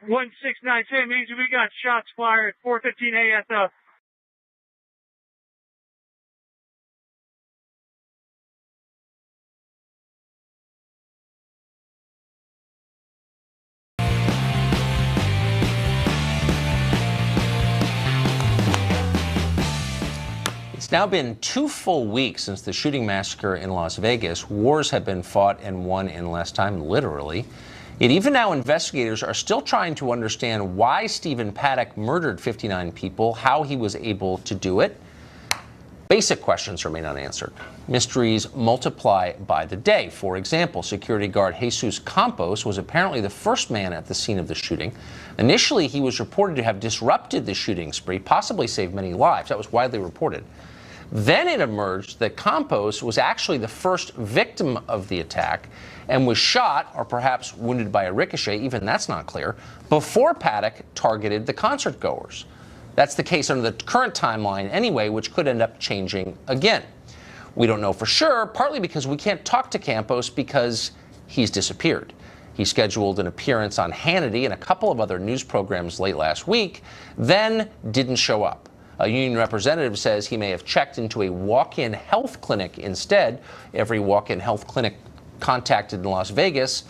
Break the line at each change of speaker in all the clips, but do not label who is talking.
1692 means we got shots fired at 4:15 ASF.
It's now been 2 full weeks since the shooting massacre in Las Vegas. Wars have been fought and won in less time, literally. Yet even now, investigators are still trying to understand why Stephen Paddock murdered 59 people, how he was able to do it. Basic questions remain unanswered. Mysteries multiply by the day. For example, security guard Jesus Campos was apparently the first man at the scene of the shooting. Initially, he was reported to have disrupted the shooting spree, possibly saved many lives. That was widely reported. Then it emerged that Campos was actually the first victim of the attack and was shot, or perhaps wounded by a ricochet, even that's not clear, before Paddock targeted the concert goers. That's the case under the current timeline anyway, which could end up changing again. We don't know for sure, partly because we can't talk to Campos because he's disappeared. He scheduled an appearance on Hannity and a couple of other news programs late last week, then didn't show up. A union representative says he may have checked into a walk-in health clinic instead. Every walk-in health clinic contacted in Las Vegas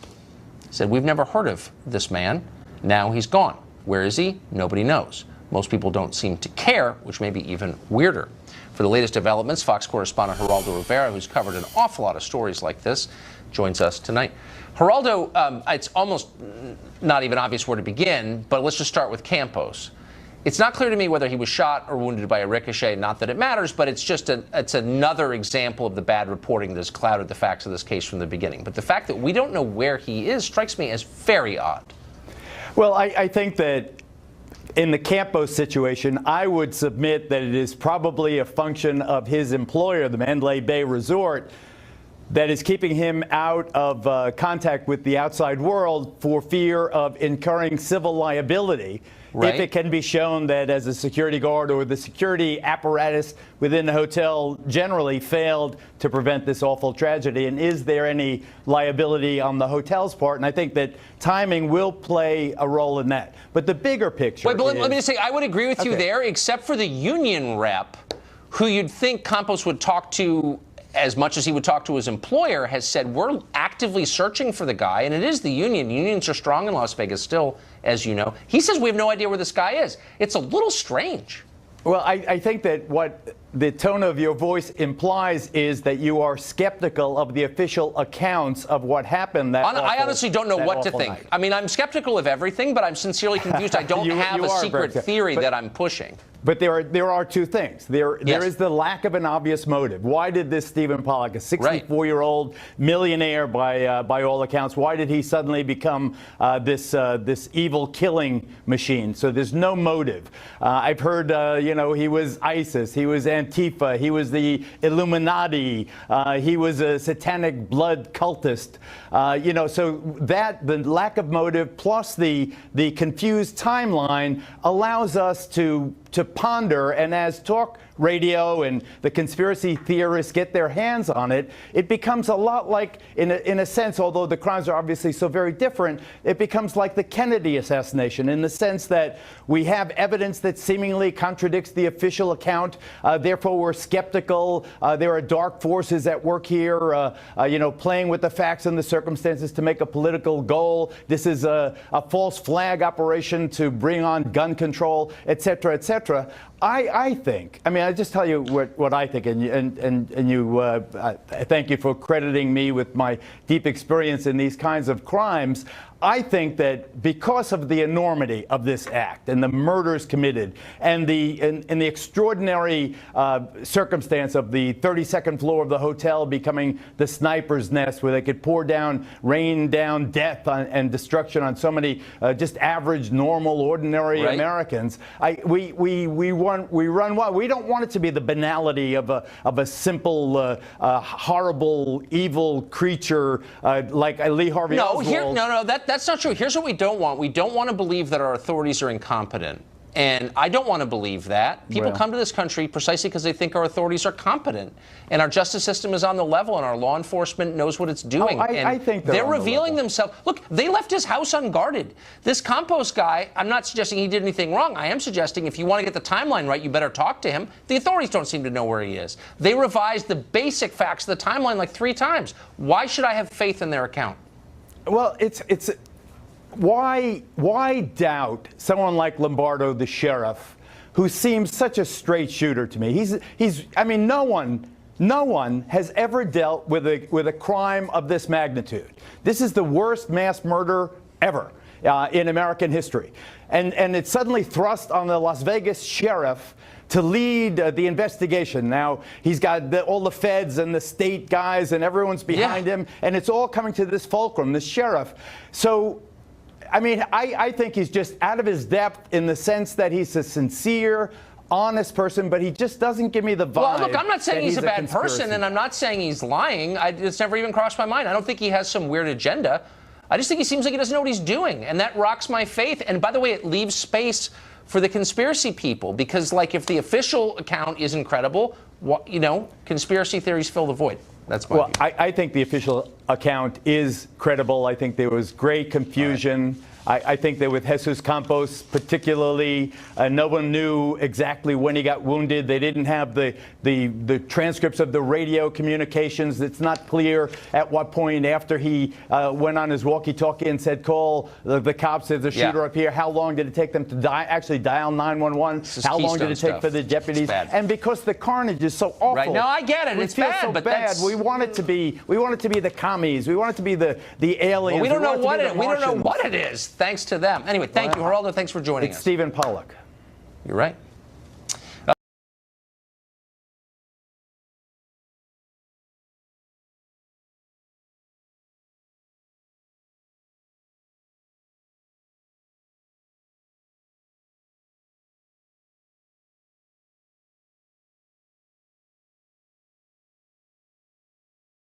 said, "We've never heard of this man. Now he's gone. Where is he? Nobody knows." Most people don't seem to care, which may be even weirder. For the latest developments, Fox correspondent Geraldo Rivera, who's covered an awful lot of stories like this, joins us tonight. Geraldo, it's almost not even obvious where to begin, but let's just start with Campos. It's not clear to me whether he was shot or wounded by a ricochet, not that it matters, but it's another example of the bad reporting that has clouded the facts of this case from the beginning. But the fact that we don't know where he is strikes me as very odd.
Well, I think that in the Campos situation, I would submit that it is probably a function of his employer, the Mandalay Bay Resort, that is keeping him out of contact with the outside world for fear of incurring civil liability. Right. If it can be shown that as a security guard or the security apparatus within the hotel generally failed to prevent this awful tragedy, and is there any liability on the hotel's part? And I think that timing will play a role in that. But the bigger picture
Wait, but let me just say, I would agree with you there, except for the union rep, who you'd think Campos would talk to as much as he would talk to his employer, has said, we're actively searching for the guy, and it is the union. Unions are strong in Las Vegas still, as you know. He says we have no idea where this guy is. It's a little strange.
Well, I think that what the tone of your voice implies is that you are skeptical of the official accounts of what happened
I honestly don't know what to think. Night. I mean, I'm skeptical of everything, but I'm sincerely confused. I don't have a secret theory that I'm pushing.
But there are two things. There is the lack of an obvious motive. Why did this Stephen Paddock, a 64-year-old millionaire by all accounts, why did he suddenly become this evil killing machine? So there's no motive. I've heard, he was ISIS, he was Antifa, he was the Illuminati, he was a satanic blood cultist. So that the lack of motive plus the confused timeline allows us to ponder, and as talk radio and the conspiracy theorists get their hands on it, it becomes a lot like, in a sense, although the crimes are obviously so very different, it becomes like the Kennedy assassination in the sense that we have evidence that seemingly contradicts the official account. Therefore, we're skeptical. There are dark forces at work here, playing with the facts and the circumstances to make a political goal. This is a false flag operation to bring on gun control, et cetera, et cetera. I think, I just tell you what I think, and you, thank you for crediting me with my deep experience in these kinds of crimes. I think that because of the enormity of this act and the murders committed and the extraordinary circumstance of the 32nd floor of the hotel becoming the sniper's nest where they could rain down death and destruction on so many just average, normal, ordinary Americans, we run wild. We don't want it to be the banality of a simple, horrible, evil creature like Lee Harvey Oswald.
That's not true. Here's what we don't want. We don't want to believe that our authorities are incompetent. And I don't want to believe that. People come to this country precisely because they think our authorities are competent, and our justice system is on the level, and our law enforcement knows what it's doing.
I think
they're revealing themselves. Look, they left his house unguarded. This Campos guy, I'm not suggesting he did anything wrong. I am suggesting if you want to get the timeline right, you better talk to him. The authorities don't seem to know where he is. They revised the basic facts of the timeline like 3 times. Why should I have faith in their account?
Well, it's why doubt someone like Lombardo, the sheriff, who seems such a straight shooter to me? I mean, no one has ever dealt with a crime of this magnitude. This is the worst mass murder ever in American history, and it's suddenly thrust on the Las Vegas sheriff to lead the investigation. Now he's got all the feds and the state guys and everyone's behind him, and it's all coming to this fulcrum, this sheriff. So, I mean, I think he's just out of his depth in the sense that he's a sincere, honest person, but he just doesn't give me the vibe.
Well, look, I'm not saying he's a bad person, and I'm not saying he's lying. It's never even crossed my mind. I don't think he has some weird agenda. I just think he seems like he doesn't know what he's doing, and that rocks my faith. And by the way, it leaves space for the conspiracy people, because, like, if the official account isn't credible, conspiracy theories fill the void. That's my view.
I think the official account is credible. I think there was great confusion. I think that with Jesus Campos particularly, no one knew exactly when he got wounded. They didn't have the transcripts of the radio communications. It's not clear at what point after he went on his walkie-talkie and said, call the cops, there's a shooter up here. How long did it take them to actually dial 911? How long did it take for the deputies? And because the carnage is so awful.
Right. No, I get it. It's bad,
so
but
bad. We want it to be the commies. We want it to be the aliens.
Well, we don't know what it is. Thanks to them. Anyway, thank you, Geraldo. Thanks for joining us.
It's Stephen Pollack.
You're right.